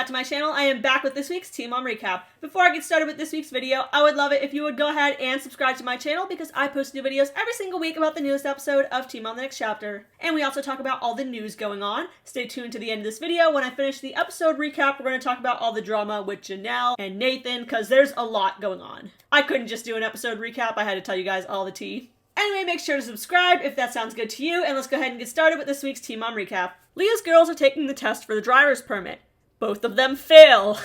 back to my channel. I am back with this week's Teen Mom Recap. Before I get started with this week's video, I would love it if you would go ahead and subscribe to my channel because I post new videos every single week about the newest episode of Teen Mom the Next Chapter. And we also talk about all the news going on. Stay tuned to the end of this video. When I finish the episode recap, we're going to talk about all the drama with Jenelle and Nathan because there's a lot going on. I couldn't just do an episode recap. I had to tell you guys all the tea. Anyway, make sure to subscribe if that sounds good to you, and let's go ahead and get started with this week's Teen Mom Recap. Leah's girls are taking the test for the driver's permit. Both of them fail.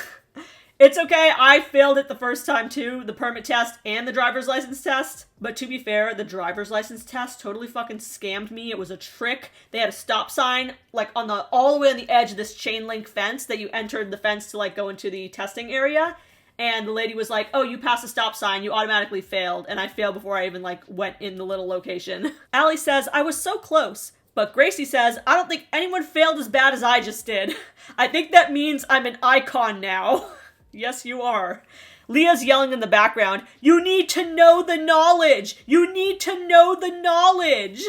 It's okay, I failed it the first time too, the permit test and the driver's license test. But to be fair, the driver's license test totally fucking scammed me. It was a trick. They had a stop sign, like all the way on the edge of this chain link fence that you entered the fence to like go into the testing area. And the lady was like, oh, you passed a stop sign, you automatically failed. And I failed before I even like went in the little location. Allie says, I was so close. But Gracie says, I don't think anyone failed as bad as I just did. I think that means I'm an icon now. Yes, you are. Leah's yelling in the background, you need to know the knowledge! You need to know the knowledge!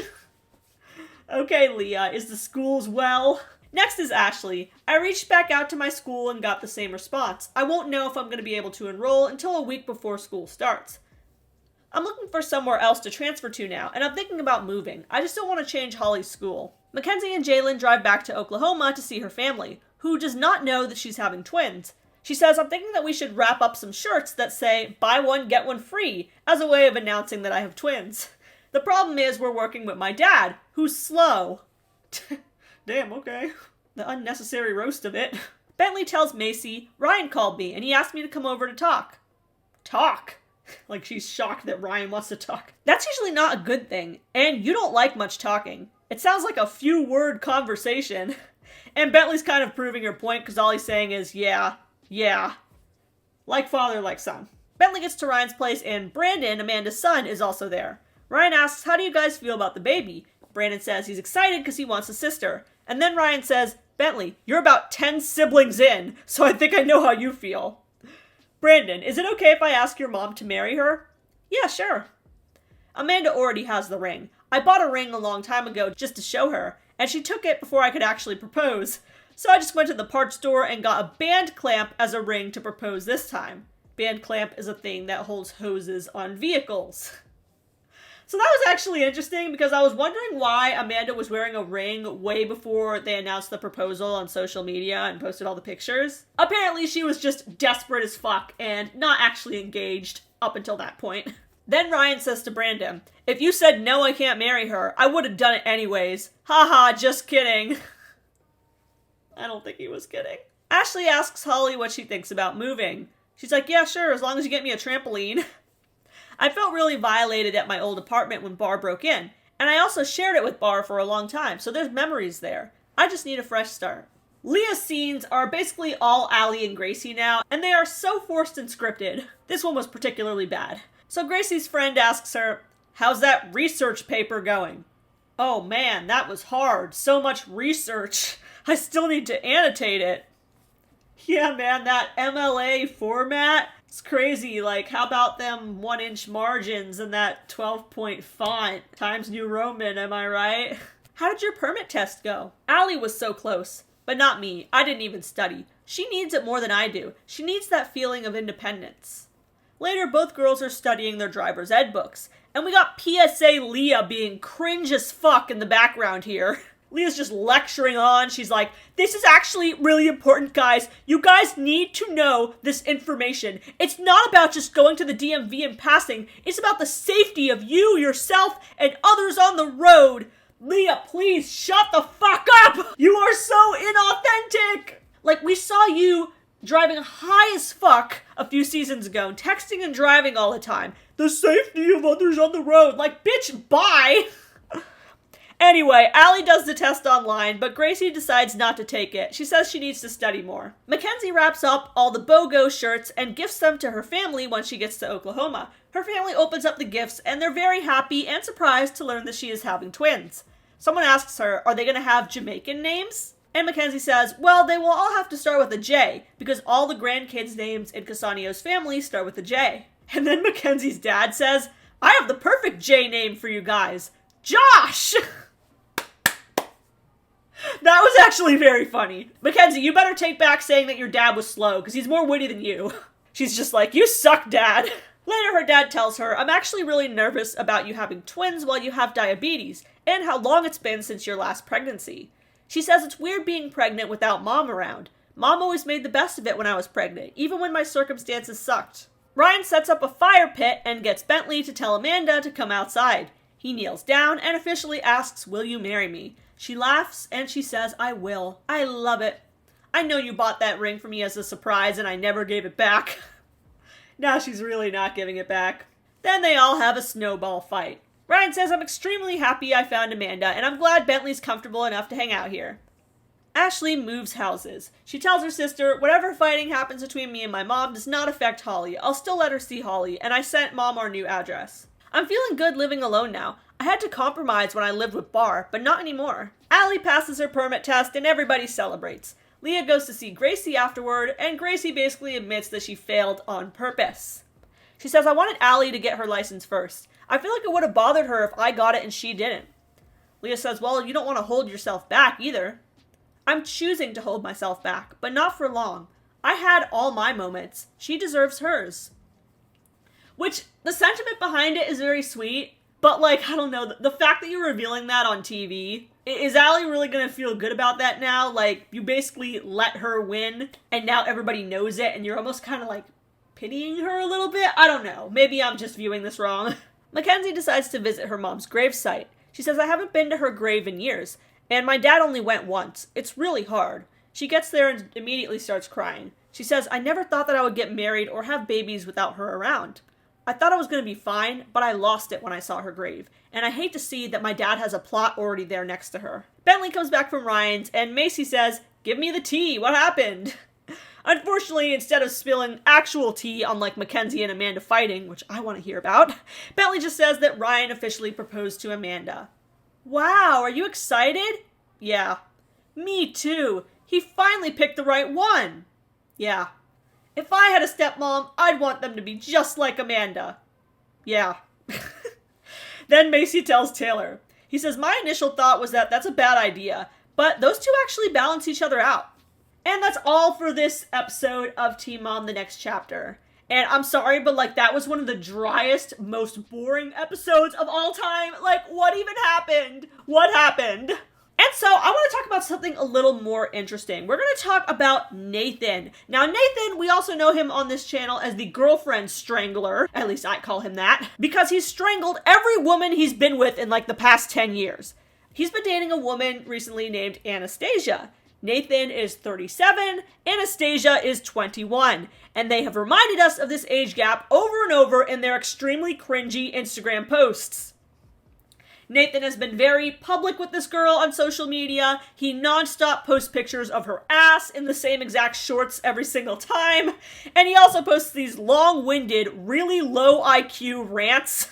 Okay, Leah, is the school's well? Next is Ashley. I reached back out to my school and got the same response. I won't know if I'm going to be able to enroll until a week before school starts. I'm looking for somewhere else to transfer to now, and I'm thinking about moving. I just don't want to change Holly's school. Mackenzie and Jalen drive back to Oklahoma to see her family, who does not know that she's having twins. She says, I'm thinking that we should wrap up some shirts that say, buy one, get one free, as a way of announcing that I have twins. The problem is we're working with my dad, who's slow. Damn, okay. The unnecessary roast of it. Bentley tells Macy, Ryan called me, and he asked me to come over to talk. Talk? Like she's shocked that Ryan wants to talk. That's usually not a good thing, and you don't like much talking. It sounds like a few-word conversation. And Bentley's kind of proving her point because all he's saying is, yeah. Like father, like son. Bentley gets to Ryan's place, and Brandon, Amanda's son, is also there. Ryan asks, how do you guys feel about the baby? Brandon says he's excited because he wants a sister. And then Ryan says, Bentley, you're about 10 siblings in, so I think I know how you feel. Brandon, is it okay if I ask your mom to marry her? Yeah, sure. Amanda already has the ring. I bought a ring a long time ago just to show her, and she took it before I could actually propose. So I just went to the parts store and got a band clamp as a ring to propose this time. Band clamp is a thing that holds hoses on vehicles. So that was actually interesting because I was wondering why Amanda was wearing a ring way before they announced the proposal on social media and posted all the pictures. Apparently she was just desperate as fuck and not actually engaged up until that point. Then Ryan says to Brandon, if you said no, I can't marry her, I would have done it anyways. Haha, just kidding. I don't think he was kidding. Ashley asks Holly what she thinks about moving. She's like, yeah, sure, as long as you get me a trampoline. I felt really violated at my old apartment when Bar broke in, and I also shared it with Bar for a long time, so there's memories there. I just need a fresh start. Leah's scenes are basically all Allie and Gracie now, and they are so forced and scripted. This one was particularly bad. So Gracie's friend asks her, how's that research paper going? Oh man, that was hard. So much research. I still need to annotate it. Yeah, man, that MLA format, it's crazy. Like, how about them 1-inch margins and that 12-point font? Times New Roman, am I right? How did your permit test go? Allie was so close, but not me. I didn't even study. She needs it more than I do. She needs that feeling of independence. Later, both girls are studying their driver's ed books, and we got PSA Leah being cringe as fuck in the background here. Leah's just lecturing on. She's like, this is actually really important, guys. You guys need to know this information. It's not about just going to the DMV and passing. It's about the safety of you, yourself, and others on the road. Leah, please shut the fuck up. You are so inauthentic. Like, we saw you driving high as fuck a few seasons ago, texting and driving all the time. The safety of others on the road. Like, bitch, bye. Anyway, Allie does the test online, but Gracie decides not to take it. She says she needs to study more. Mackenzie wraps up all the BOGO shirts and gifts them to her family when she gets to Oklahoma. Her family opens up the gifts, and they're very happy and surprised to learn that she is having twins. Someone asks her, are they going to have Jamaican names? And Mackenzie says, well, they will all have to start with a J, because all the grandkids' names in Casanio's family start with a J. And then Mackenzie's dad says, I have the perfect J name for you guys. Josh! That was actually very funny. Mackenzie, you better take back saying that your dad was slow, because he's more witty than you. She's just like, you suck, Dad. Later, her dad tells her, I'm actually really nervous about you having twins while you have diabetes, and how long it's been since your last pregnancy. She says it's weird being pregnant without Mom around. Mom always made the best of it when I was pregnant, even when my circumstances sucked. Ryan sets up a fire pit and gets Bentley to tell Amanda to come outside. He kneels down and officially asks, will you marry me? She laughs and she says, I will. I love it. I know you bought that ring for me as a surprise and I never gave it back. Now she's really not giving it back. Then they all have a snowball fight. Ryan says, I'm extremely happy I found Amanda and I'm glad Bentley's comfortable enough to hang out here. Ashley moves houses. She tells her sister, whatever fighting happens between me and my mom does not affect Holly. I'll still let her see Holly, and I sent Mom our new address. I'm feeling good living alone now. I had to compromise when I lived with Barr, but not anymore. Allie passes her permit test and everybody celebrates. Leah goes to see Gracie afterward, and Gracie basically admits that she failed on purpose. She says, I wanted Allie to get her license first. I feel like it would have bothered her if I got it and she didn't. Leah says, well, you don't want to hold yourself back either. I'm choosing to hold myself back, but not for long. I had all my moments. She deserves hers. Which, the sentiment behind it is very sweet, but like, I don't know, the fact that you're revealing that on TV, is Allie really gonna feel good about that now? Like, you basically let her win, and now everybody knows it, and you're almost kind of like pitying her a little bit? I don't know. Maybe I'm just viewing this wrong. Mackenzie decides to visit her mom's gravesite. She says, I haven't been to her grave in years. And my dad only went once. It's really hard. She gets there and immediately starts crying. She says, I never thought that I would get married or have babies without her around. I thought I was going to be fine, but I lost it when I saw her grave. And I hate to see that my dad has a plot already there next to her. Bentley comes back from Ryan's and Macy says, give me the tea. What happened? Unfortunately, instead of spilling actual tea on like Mackenzie and Amanda fighting, which I want to hear about, Bentley just says that Ryan officially proposed to Amanda. Wow, are you excited? Yeah. Me too. He finally picked the right one. Yeah. If I had a stepmom, I'd want them to be just like Amanda. Yeah. Then Macy tells Taylor. He says, my initial thought was that that's a bad idea, but those two actually balance each other out. And that's all for this episode of Teen Mom the Next Chapter. And I'm sorry, but like that was one of the driest, most boring episodes of all time. Like, what even happened? What happened? And so I want to talk about something a little more interesting. We're going to talk about Nathan. Now, Nathan, we also know him on this channel as the girlfriend strangler. At least I call him that. Because he's strangled every woman he's been with in like the past 10 years. He's been dating a woman recently named Anastasia. Nathan is 37, Anastasia is 21, and they have reminded us of this age gap over and over in their extremely cringy Instagram posts. Nathan has been very public with this girl on social media. He nonstop posts pictures of her ass in the same exact shorts every single time, and he also posts these long-winded, really low IQ rants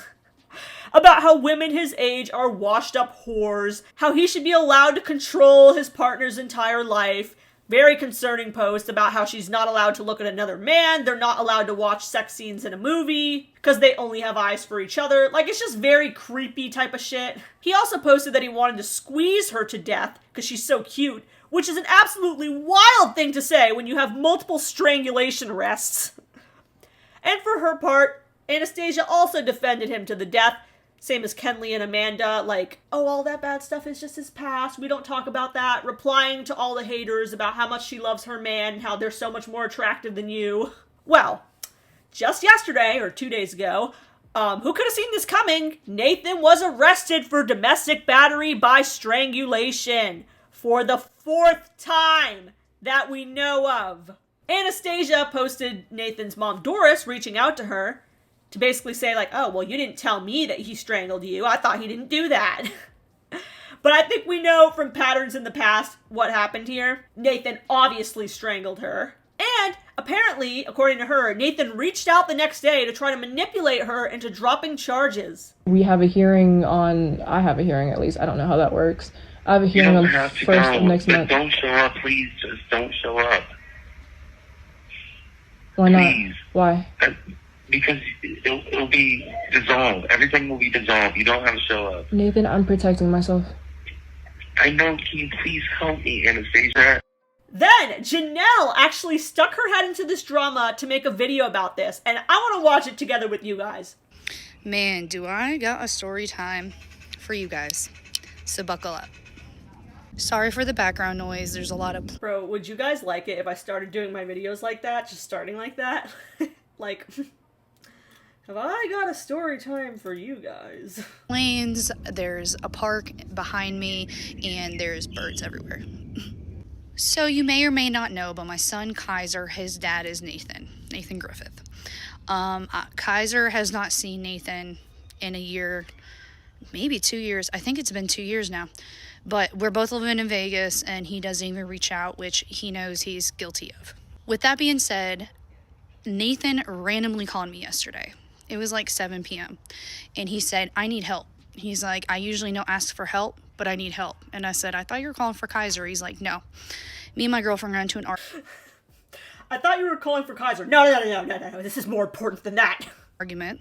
about how women his age are washed-up whores, how he should be allowed to control his partner's entire life. Very concerning post about how she's not allowed to look at another man, they're not allowed to watch sex scenes in a movie, because they only have eyes for each other. Like, it's just very creepy type of shit. He also posted that he wanted to squeeze her to death, because she's so cute, which is an absolutely wild thing to say when you have multiple strangulation arrests. And for her part, Anastasia also defended him to the death, same as Kenley and Amanda, like, oh, all that bad stuff is just his past, we don't talk about that, replying to all the haters about how much she loves her man and how they're so much more attractive than you. Well, just yesterday, or 2 days ago, who could have seen this coming? Nathan was arrested for domestic battery by strangulation for the 4th time that we know of. Anastasia posted Nathan's mom, Doris, reaching out to her, to basically say like, oh, well, you didn't tell me that he strangled you. I thought he didn't do that. But I think we know from patterns in the past what happened here. Nathan obviously strangled her. And apparently, according to her, Nathan reached out the next day to try to manipulate her into dropping charges. I have a hearing at least. I don't know how that works. I have a hearing on the 1st of next month. Don't show up, please. Just don't show up. Why not? Please. Why? Because it'll be dissolved. Everything will be dissolved. You don't have to show up. Nathan, I'm protecting myself. I know, can you please help me, Anastasia? Then, Jenelle actually stuck her head into this drama to make a video about this, and I want to watch it together with you guys. Man, do I got a story time for you guys. So buckle up. Sorry for the background noise. There's a lot of... Bro, would you guys like it if I started doing my videos like that? Just starting like that? Like, have I got a story time for you guys? Planes, there's a park behind me, and there's birds everywhere. So you may or may not know, but my son Kaiser, his dad is Nathan Griffith. Kaiser has not seen Nathan in a year, maybe 2 years. I think it's been 2 years now. But we're both living in Vegas, and he doesn't even reach out, which he knows he's guilty of. With that being said, Nathan randomly called me yesterday. It was like 7 p.m. And he said, I need help. He's like, I usually don't ask for help, but I need help. And I said, I thought you were calling for Kaiser. He's like, no. Me and my girlfriend ran to an I thought you were calling for Kaiser. No. This is more important than that. argument.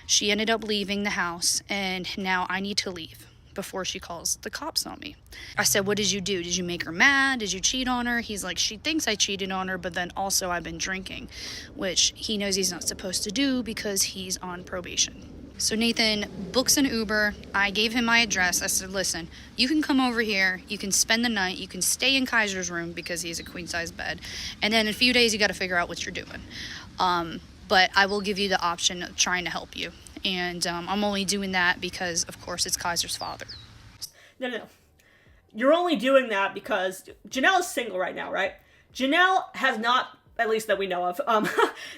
She ended up leaving the house, and now I need to leave before she calls the cops on me. I said, what did you do? Did you make her mad? Did you cheat on her? He's like, she thinks I cheated on her, but then also I've been drinking, which he knows he's not supposed to do because he's on probation. So Nathan books an Uber. I gave him my address. I said, listen, you can come over here. You can spend the night. You can stay in Kaiser's room because he has a queen-size bed. And then in a few days, you got to figure out what you're doing. But I will give you the option of trying to help you. And I'm only doing that because, of course, it's Kaiser's father. No. You're only doing that because Jenelle is single right now, right? Jenelle has not, at least that we know of,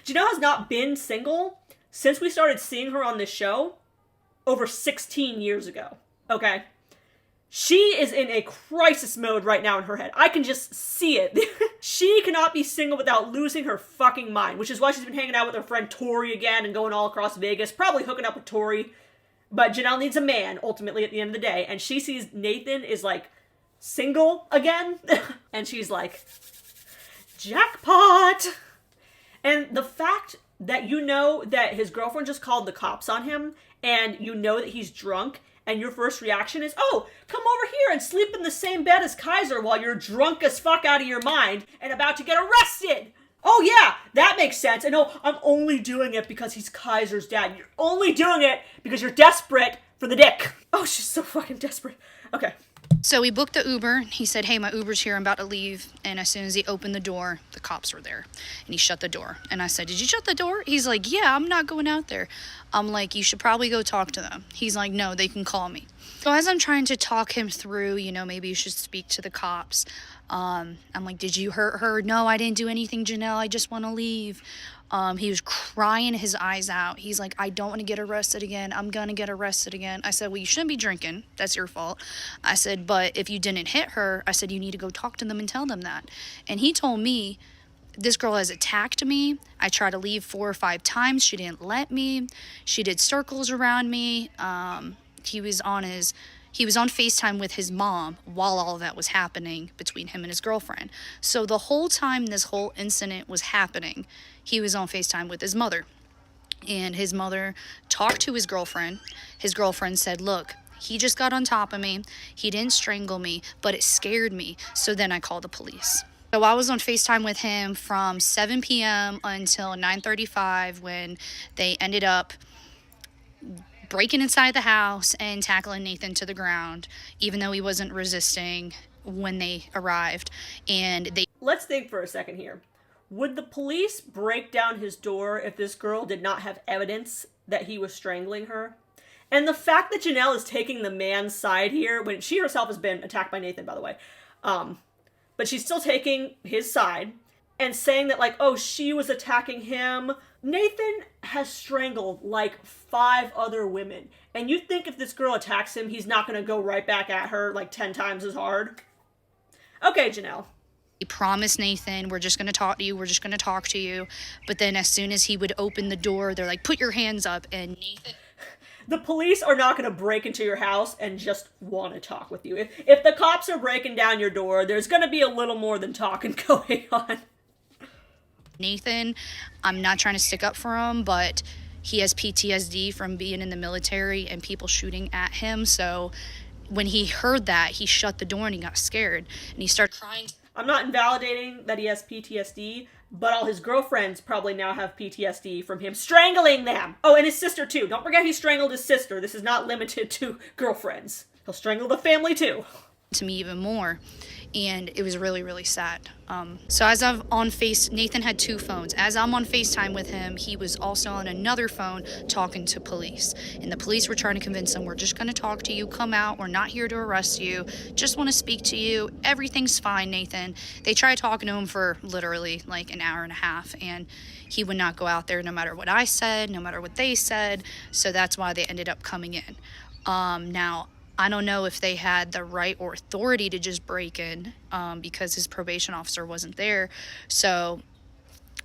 Jenelle has not been single since we started seeing her on this show over 16 years ago, okay? She is in a crisis mode right now in her head. I can just see it. She cannot be single without losing her fucking mind, which is why she's been hanging out with her friend Tori again and going all across Vegas, probably hooking up with Tori. But Jenelle needs a man, ultimately, at the end of the day, and she sees Nathan is, like, single again, and she's like, jackpot! And the fact that you know that his girlfriend just called the cops on him, and you know that he's drunk, and your first reaction is, oh, come over here and sleep in the same bed as Kaiser while you're drunk as fuck out of your mind and about to get arrested. Oh yeah, that makes sense. And oh, I'm only doing it because he's Kaiser's dad. You're only doing it because you're desperate for the dick. Oh, she's so fucking desperate. Okay. So we booked the Uber. He said, hey, my Uber's here. I'm about to leave. And as soon as he opened the door, the cops were there. And he shut the door. And I said, did you shut the door? He's like, yeah, I'm not going out there. I'm like, you should probably go talk to them. He's like, no, they can call me. So as I'm trying to talk him through, maybe you should speak to the cops. I'm like, did you hurt her? No, I didn't do anything, Jenelle. I just want to leave. He was crying his eyes out. He's like, I don't want to get arrested again. I'm going to get arrested again. I said, well, you shouldn't be drinking. That's your fault. I said, but if you didn't hit her, I said, you need to go talk to them and tell them that. And he told me, this girl has attacked me. I tried to leave 4 or 5 times. She didn't let me. She did circles around me. He was on FaceTime with his mom while all of that was happening between him and his girlfriend. So the whole time this whole incident was happening, he was on FaceTime with his mother. And his mother talked to his girlfriend. His girlfriend said, look, he just got on top of me. He didn't strangle me, but it scared me. So then I called the police. So I was on FaceTime with him from 7 p.m. until 9:35 when they ended up breaking inside the house and tackling Nathan to the ground, even though he wasn't resisting when they arrived. And Let's think for a second here. Would the police break down his door if this girl did not have evidence that he was strangling her? And the fact that Jenelle is taking the man's side here, when she herself has been attacked by Nathan, by the way, but she's still taking his side and saying that, like, oh, she was attacking him. Nathan has strangled, like, 5 other women. And you think if this girl attacks him, he's not going to go right back at her, like, 10 times as hard? Okay, Jenelle. He promised Nathan, we're just going to talk to you, we're just going to talk to you. But then as soon as he would open the door, they're like, put your hands up. And Nathan... The police are not going to break into your house and just want to talk with you. If the cops are breaking down your door, there's going to be a little more than talking going on. Nathan, I'm not trying to stick up for him, but he has PTSD from being in the military and people shooting at him. So when he heard that, he shut the door and he got scared and he started crying. I'm not invalidating that he has PTSD, but all his girlfriends probably now have PTSD from him strangling them. Oh, and his sister too. Don't forget he strangled his sister. This is not limited to girlfriends. He'll strangle the family too. To me even more, and it was really, really sad. So as I'm on Nathan had 2 phones. As I'm on FaceTime with him, he was also on another phone talking to police, and the police were trying to convince him, we're just going to talk to you, come out, we're not here to arrest you, just want to speak to you, everything's fine, Nathan. They tried talking to him for literally like an hour and a half, and he would not go out there no matter what I said, no matter what they said, so that's why they ended up coming in. Now, I don't know if they had the right or authority to just break in because his probation officer wasn't there. So,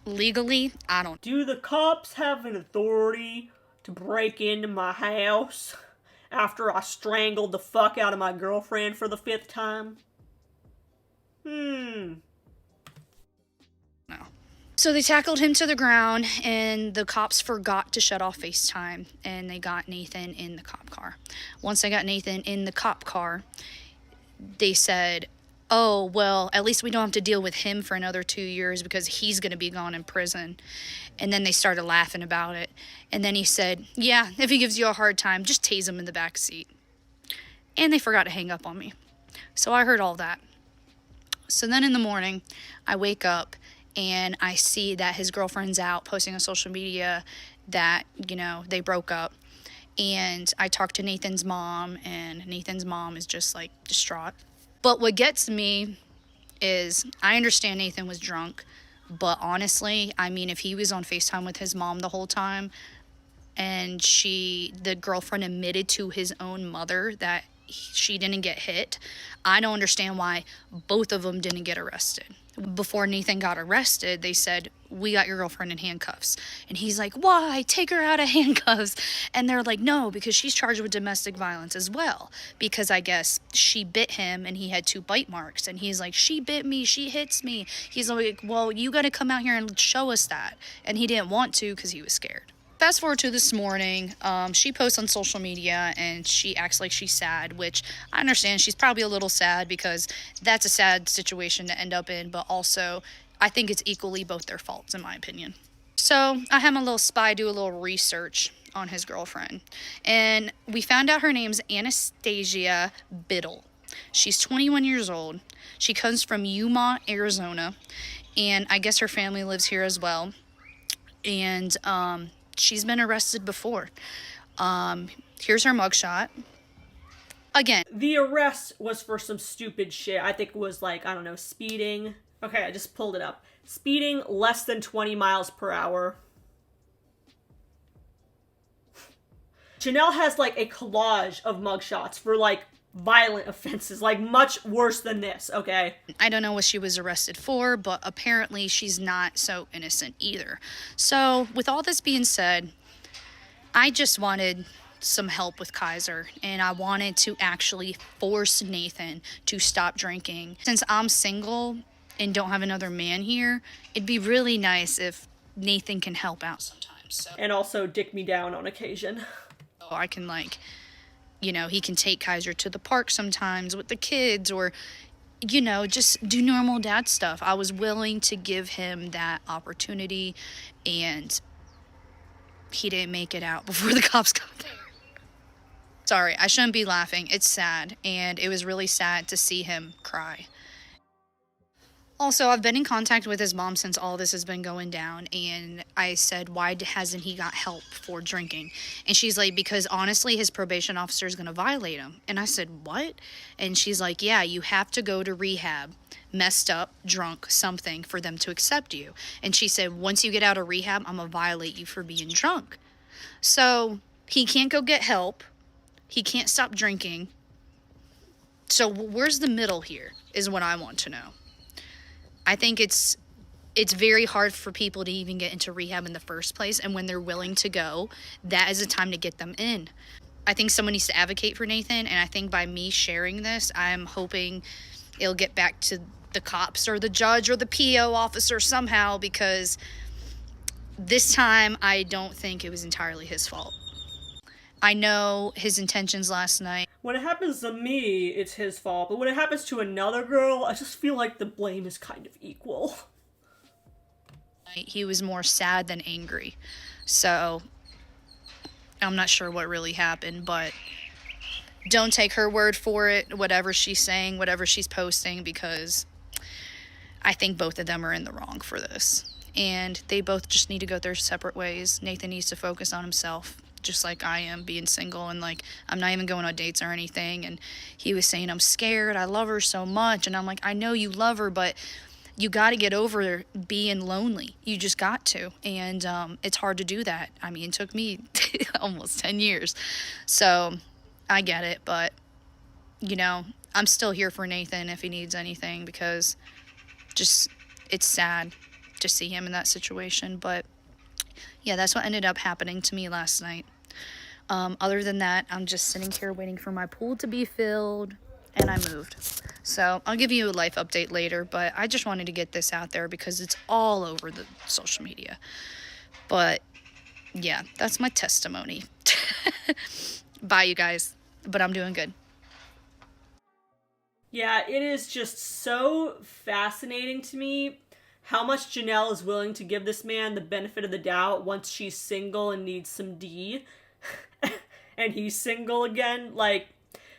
legally, I don't. Do the cops have an authority to break into my house after I strangled the fuck out of my girlfriend for the 5th time? No. So they tackled him to the ground, and the cops forgot to shut off FaceTime, and they got Nathan in the cop car. Once they got Nathan in the cop car, they said, oh, well, at least we don't have to deal with him for another 2 years because he's going to be gone in prison. And then they started laughing about it. And then he said, yeah, if he gives you a hard time, just tase him in the back seat. And they forgot to hang up on me. So I heard all that. So then in the morning, I wake up, and I see that his girlfriend's out posting on social media that, you know, they broke up. And I talked to Nathan's mom, and Nathan's mom is just, like, distraught. But what gets me is I understand Nathan was drunk, but honestly, I mean, if he was on FaceTime with his mom the whole time, and the girlfriend admitted to his own mother that she didn't get hit, I don't understand why both of them didn't get arrested. Before Nathan got arrested, they said, we got your girlfriend in handcuffs. And he's like, why? Take her out of handcuffs. And they're like, no, because she's charged with domestic violence as well. Because I guess she bit him and he had 2 bite marks. And he's like, she bit me, she hits me. He's like, well, you got to come out here and show us that. And he didn't want to because he was scared. Fast forward to this morning, she posts on social media and she acts like she's sad, which I understand. She's probably a little sad because that's a sad situation to end up in, but also I think it's equally both their faults in my opinion. So I had my little spy do a little research on his girlfriend, and we found out her name's Anastasia Biddle. She's 21 years old. She comes from Yuma, Arizona, and I guess her family lives here as well. And she's been arrested before. Here's her mugshot. Again. The arrest was for some stupid shit. I think it was like, I don't know, speeding. Okay, I just pulled it up. Speeding less than 20 miles per hour. Jenelle has like a collage of mugshots for like violent offenses, like much worse than this, okay? I don't know what she was arrested for, but apparently she's not so innocent either. So with all this being said, I just wanted some help with Kaiser, and I wanted to actually force Nathan to stop drinking. Since I'm single and don't have another man here, it'd be really nice if Nathan can help out sometimes. So. And also dick me down on occasion. I can he can take Kaiser to the park sometimes with the kids, or, just do normal dad stuff. I was willing to give him that opportunity, and he didn't make it out before the cops got there. Sorry, I shouldn't be laughing. It's sad, and it was really sad to see him cry. Also, I've been in contact with his mom since all this has been going down, and I said, why hasn't he got help for drinking? And she's like, because honestly, his probation officer is going to violate him. And I said, what? And she's like, yeah, you have to go to rehab, messed up, drunk, something, for them to accept you. And she said, once you get out of rehab, I'm going to violate you for being drunk. So he can't go get help. He can't stop drinking. So where's the middle here is what I want to know. I think it's very hard for people to even get into rehab in the first place, and when they're willing to go, that is the time to get them in. I think someone needs to advocate for Nathan, and I think by me sharing this, I'm hoping it'll get back to the cops or the judge or the PO officer somehow, because this time I don't think it was entirely his fault. I know his intentions last night. When it happens to me, it's his fault. But when it happens to another girl, I just feel like the blame is kind of equal. He was more sad than angry. So, I'm not sure what really happened, but don't take her word for it, whatever she's saying, whatever she's posting, because I think both of them are in the wrong for this. And they both just need to go their separate ways. Nathan needs to focus on himself, just like I am, being single, and like I'm not even going on dates or anything. And he was saying, I'm scared, I love her so much. And I'm like, I know you love her, but you got to get over being lonely. You just got to. And it's hard to do that. I mean, it took me almost 10 years. So I get it, but you know, I'm still here for Nathan if he needs anything, because just, it's sad to see him in that situation. But yeah, that's what ended up happening to me last night. Other than that, I'm just sitting here waiting for my pool to be filled, and I moved. So I'll give you a life update later, but I just wanted to get this out there because it's all over the social media. But yeah, that's my testimony. Bye, you guys. But I'm doing good. Yeah, it is just so fascinating to me how much Jenelle is willing to give this man the benefit of the doubt once she's single and needs some D. And he's single again. Like,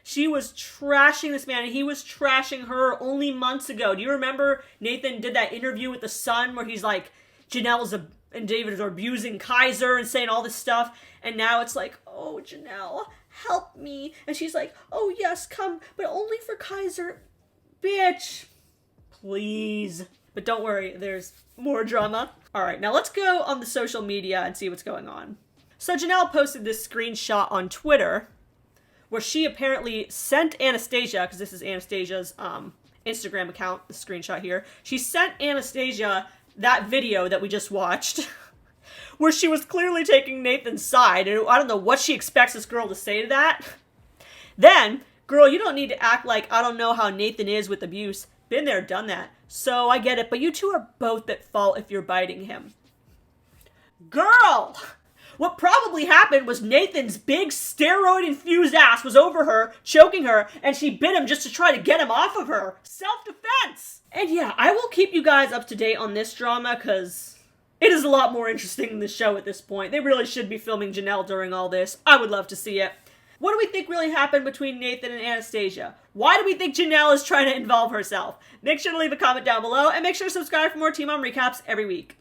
she was trashing this man, and he was trashing her only months ago. Do you remember Nathan did that interview with The Sun where he's like, and David are abusing Kaiser and saying all this stuff, and now it's like, oh, Jenelle, help me. And she's like, oh, yes, come, but only for Kaiser. Bitch. Please. But don't worry, there's more drama. All right, now let's go on the social media and see what's going on. So Jenelle posted this screenshot on Twitter where she apparently sent Anastasia, because this is Anastasia's Instagram account, the screenshot here. She sent Anastasia that video that we just watched where she was clearly taking Nathan's side. And I don't know what she expects this girl to say to that. Then, girl, you don't need to act like I don't know how Nathan is with abuse. Been there, done that. So I get it, but you two are both at fault if you're biting him. Girl! What probably happened was Nathan's big steroid-infused ass was over her, choking her, and she bit him just to try to get him off of her. Self-defense! And yeah, I will keep you guys up to date on this drama, because it is a lot more interesting than the show at this point. They really should be filming Jenelle during all this. I would love to see it. What do we think really happened between Nathan and Anastasia? Why do we think Jenelle is trying to involve herself? Make sure to leave a comment down below, and make sure to subscribe for more Team Mom recaps every week.